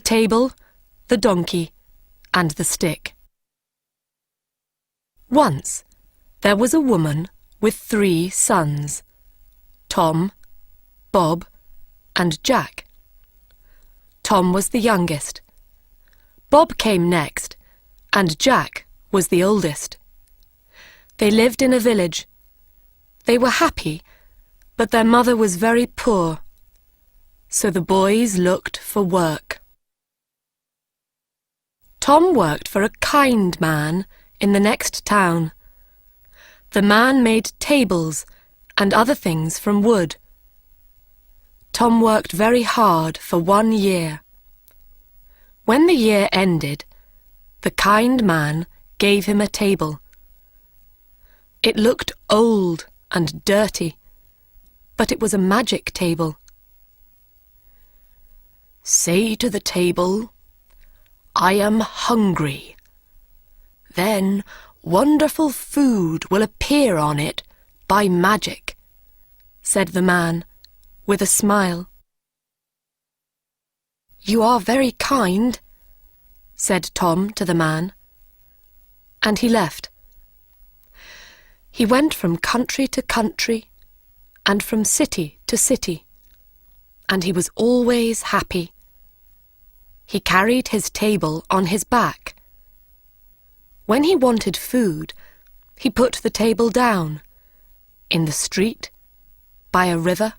table, the donkey, and the stick. Once there was a woman with 3 sons, Tom, Bob, and Jack. Tom was the youngest. Bob came next, and Jack was the oldest. They lived in a village. They were happy, but their mother was very poor, so the boys looked for work. Tom worked for a kind man in the next town. The man made tables and other things from wood. Tom worked very hard for 1 year. When the year ended, the kind man gave him a table. It looked old and dirty, but it was a magic table. "Say to the table, 'I am hungry.' Then wonderful food will appear on it by magic," said the man with a smile. "You are very kind," said Tom to the man, and he left. He went from country to country and from city to city, and he was always happy. He carried his table on his back. When he wanted food, he put the table down, in the street, by a river,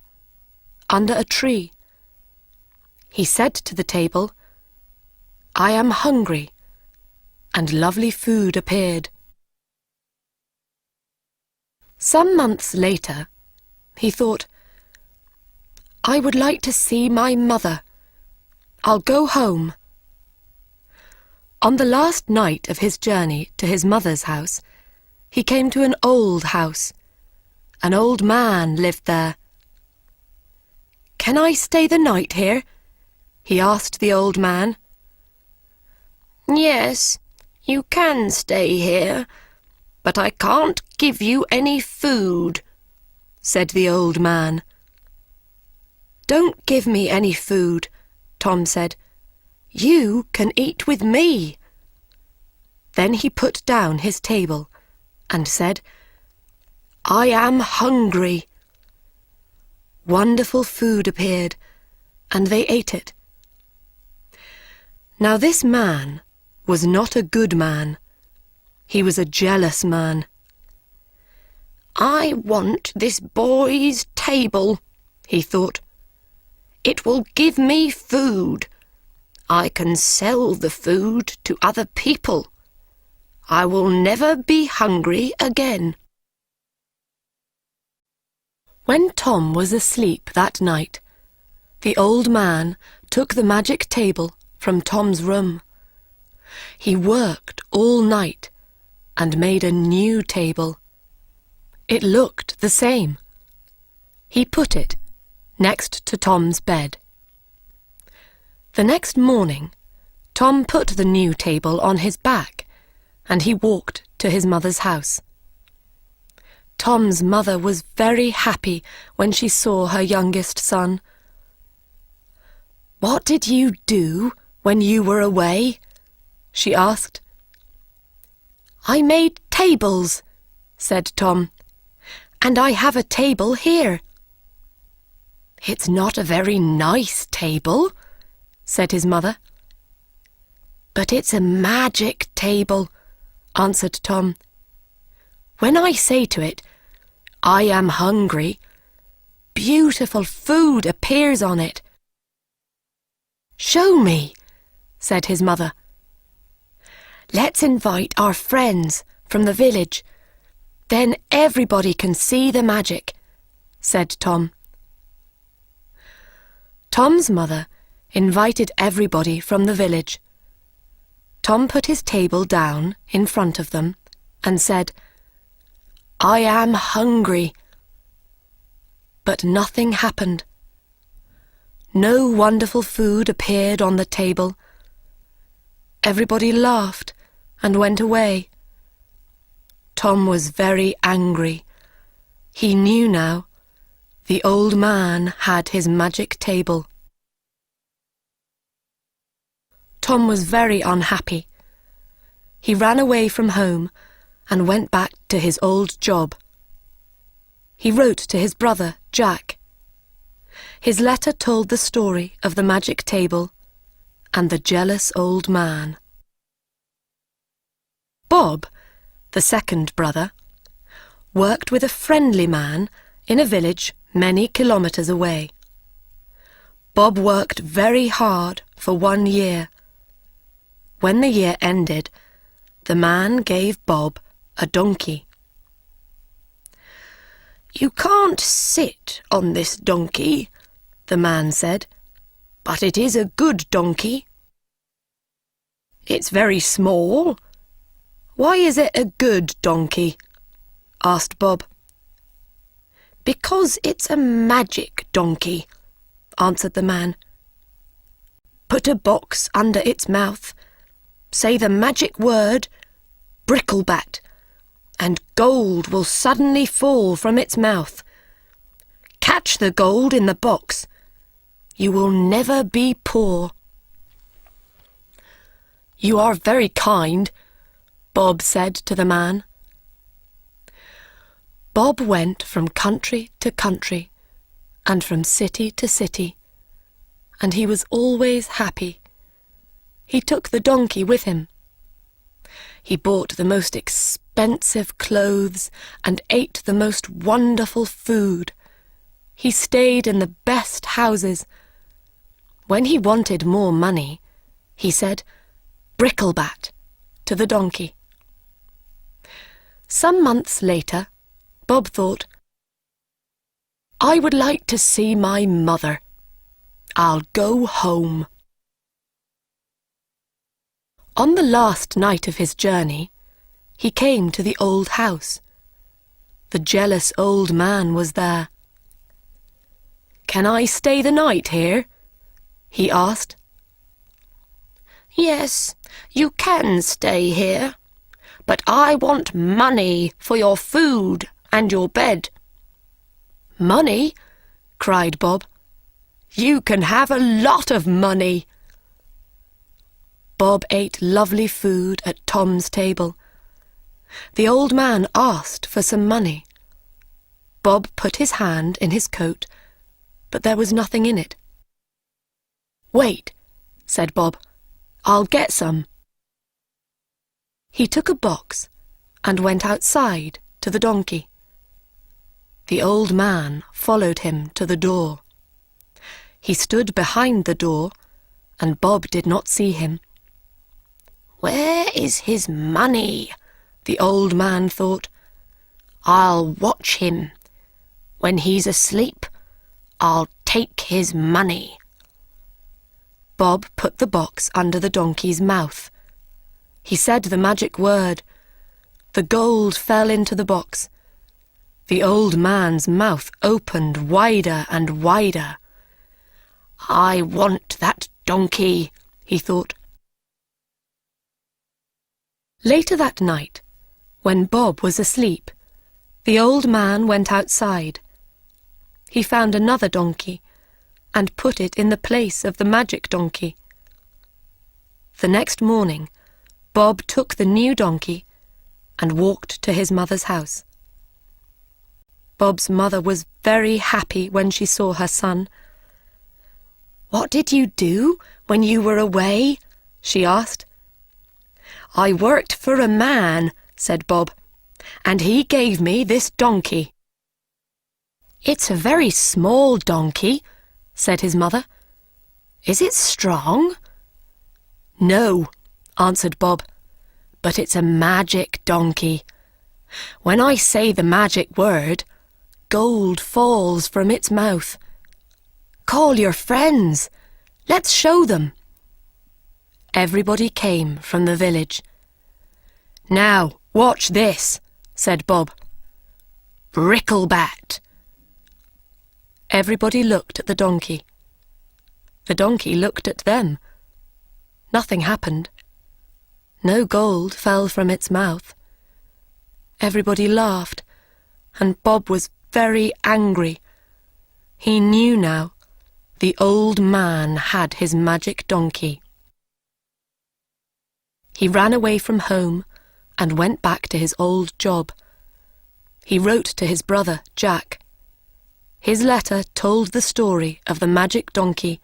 under a tree. He said to the table, "I am hungry," and lovely food appeared. Some months later, he thought, "I would like to see my mother. I'll go home." On the last night of his journey to his mother's house, he came to an old house. An old man lived there. "Can I stay the night here?" he asked the old man. "Yes, you can stay here, but I can't give you any food," said the old man. "Don't give me any food," Tom said. "You can eat with me." Then he put down his table and said, "I am hungry." Wonderful food appeared, and they ate it. Now this man was not a good man. He was a jealous man. "I want this boy's table," he thought. "It will give me food. I can sell the food to other people. I will never be hungry again." When Tom was asleep that night, the old man took the magic table from Tom's room. He worked all night and made a new table. It looked the same. He put it next to Tom's bed. The next morning, Tom put the new table on his back, and he walked to his mother's house. Tom's mother was very happy when she saw her youngest son. "What did you do when you were away?" she asked. "I made tables," said Tom, "and I have a table here." "It's not a very nice table," said his mother. "But it's a magic table," answered Tom. "When I say to it, 'I am hungry,' beautiful food appears on it." "Show me," said his mother. "Let's invite our friends from the village. Then everybody can see the magic," said Tom. Tom's mother invited everybody from the village. Tom put his table down in front of them and said, "I am hungry." But nothing happened. No wonderful food appeared on the table. Everybody laughed and went away. Tom was very angry. He knew now. The old man had his magic table. Tom was very unhappy. He ran away from home and went back to his old job. He wrote to his brother, Jack. His letter told the story of the magic table and the jealous old man. Bob, the second brother, worked with a friendly man in a village many kilometres away. Bob worked very hard for 1 year. When the year ended, the man gave Bob a donkey. "You can't sit on this donkey," the man said, "but it is a good donkey." "It's very small. Why is it a good donkey?" asked Bob. "Because it's a magic donkey," answered the man. "Put a box under its mouth, say the magic word, Bricklebat, and gold will suddenly fall from its mouth. Catch the gold in the box. You will never be poor." "You are very kind," Bob said to the man. Bob went from country to country and from city to city, and he was always happy. He took the donkey with him. He bought the most expensive clothes and ate the most wonderful food. He stayed in the best houses. When he wanted more money, he said, "Bricklebat," to the donkey. Some months later, Bob thought, "I would like to see my mother. I'll go home." On the last night of his journey, he came to the old house. The jealous old man was there. "Can I stay the night here?" he asked. "Yes, you can stay here, but I want money for your food and your bed." "Money?" cried Bob. "You can have a lot of money." Bob ate lovely food at Tom's table. The old man asked for some money. Bob put his hand in his coat, but there was nothing in it. "Wait," said Bob. "I'll get some." He took a box and went outside to the donkey. The old man followed him to the door. He stood behind the door, and Bob did not see him. "Where is his money?" the old man thought. "I'll watch him. When he's asleep, I'll take his money." Bob put the box under the donkey's mouth. He said the magic word. The gold fell into the box. The old man's mouth opened wider and wider. "I want that donkey," he thought. Later that night, when Bob was asleep, the old man went outside. He found another donkey and put it in the place of the magic donkey. The next morning, Bob took the new donkey and walked to his mother's house. Bob's mother was very happy when she saw her son. "What did you do when you were away?" she asked. "I worked for a man," said Bob, "and he gave me this donkey." "It's a very small donkey," said his mother. "Is it strong?" "No," answered Bob, "but it's a magic donkey. When I say the magic word, gold falls from its mouth. Call your friends. Let's show them." Everybody came from the village. "Now, watch this," said Bob. "Bricklebat." Everybody looked at the donkey. The donkey looked at them. Nothing happened. No gold fell from its mouth. Everybody laughed, and Bob was very angry. He knew now. The old man had his magic donkey. He ran away from home and went back to his old job. He wrote to his brother, Jack. His letter told the story of the magic donkey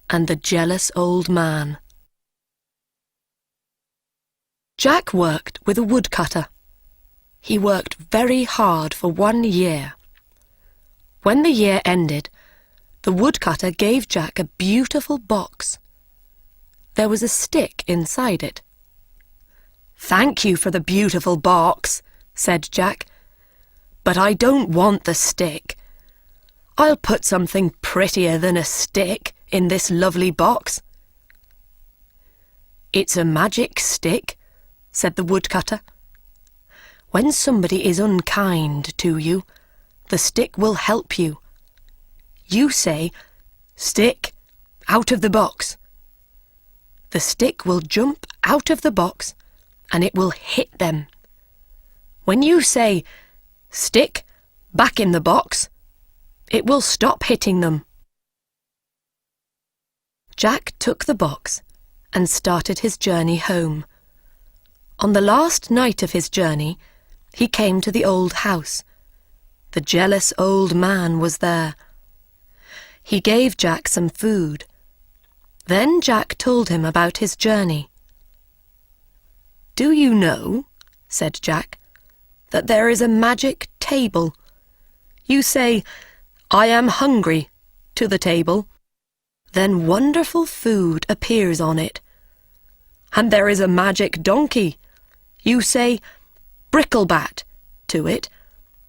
and the jealous old man. Jack worked with a woodcutter. He worked very hard for 1 year. When the year ended, the woodcutter gave Jack a beautiful box. There was a stick inside it. "Thank you for the beautiful box," said Jack, "but I don't want the stick. I'll put something prettier than a stick in this lovely box." "It's a magic stick," said the woodcutter. "When somebody is unkind to you, the stick will help you. You say, 'Stick, out of the box.' The stick will jump out of the box and it will hit them. When you say, 'Stick, back in the box,' it will stop hitting them." Jack took the box and started his journey home. On the last night of his journey, he came to the old house. The jealous old man was there. He gave Jack some food. Then Jack told him about his journey. "Do you know," said Jack, "that there is a magic table? You say, 'I am hungry,' to the table. Then wonderful food appears on it. And there is a magic donkey. You say, 'Bricklebat,' to it,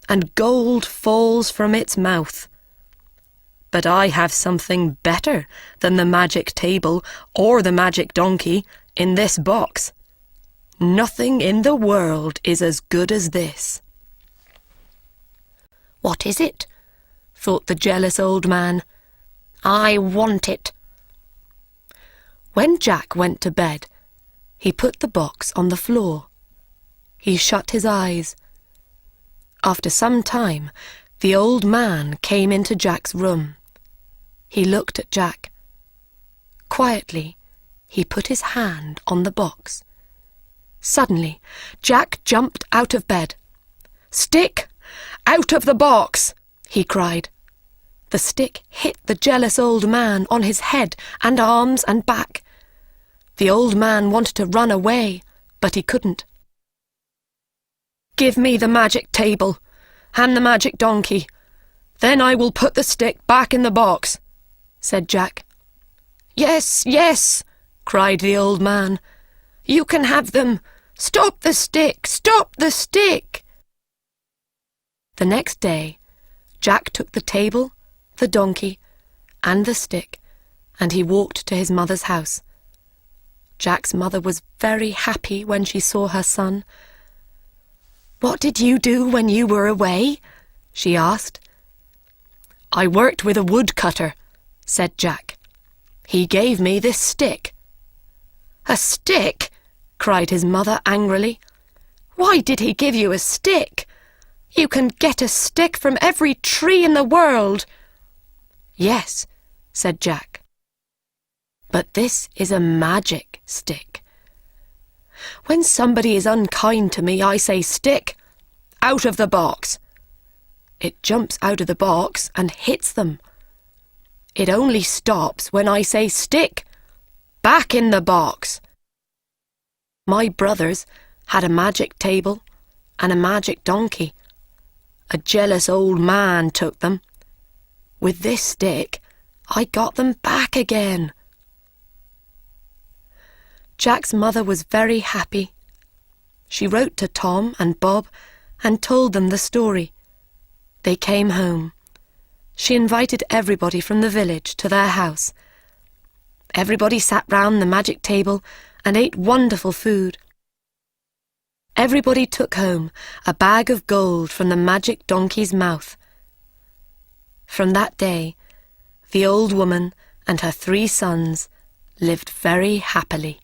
and gold falls from its mouth. But I have something better than the magic table or the magic donkey in this box. Nothing in the world is as good as this." "What is it?" thought the jealous old man. "I want it." When Jack went to bed, he put the box on the floor. He shut his eyes. After some time, the old man came into Jack's room. He looked at Jack. Quietly, he put his hand on the box. Suddenly, Jack jumped out of bed. "Stick, out of the box!" he cried. The stick hit the jealous old man on his head and arms and back. The old man wanted to run away, but he couldn't. "Give me the magic table and the magic donkey. Then I will put the stick back in the box," said Jack. "Yes, yes," cried the old man. "You can have them. Stop the stick! Stop the stick!" The next day, Jack took the table, the donkey, and the stick, and he walked to his mother's house. Jack's mother was very happy when she saw her son. "What did you do when you were away?" she asked. "I worked with a woodcutter," said Jack. "He gave me this stick." "A stick?" cried his mother angrily. "Why did he give you a stick? You can get a stick from every tree in the world." "Yes," said Jack. "But this is a magic stick. When somebody is unkind to me, I say, 'Stick, out of the box.' It jumps out of the box and hits them. It only stops when I say, 'Stick, back in the box.' My brothers had a magic table and a magic donkey. A jealous old man took them. With this stick, I got them back again." Jack's mother was very happy. She wrote to Tom and Bob and told them the story. They came home. She invited everybody from the village to their house. Everybody sat round the magic table and ate wonderful food. Everybody took home a bag of gold from the magic donkey's mouth. From that day, the old woman and her 3 sons lived very happily.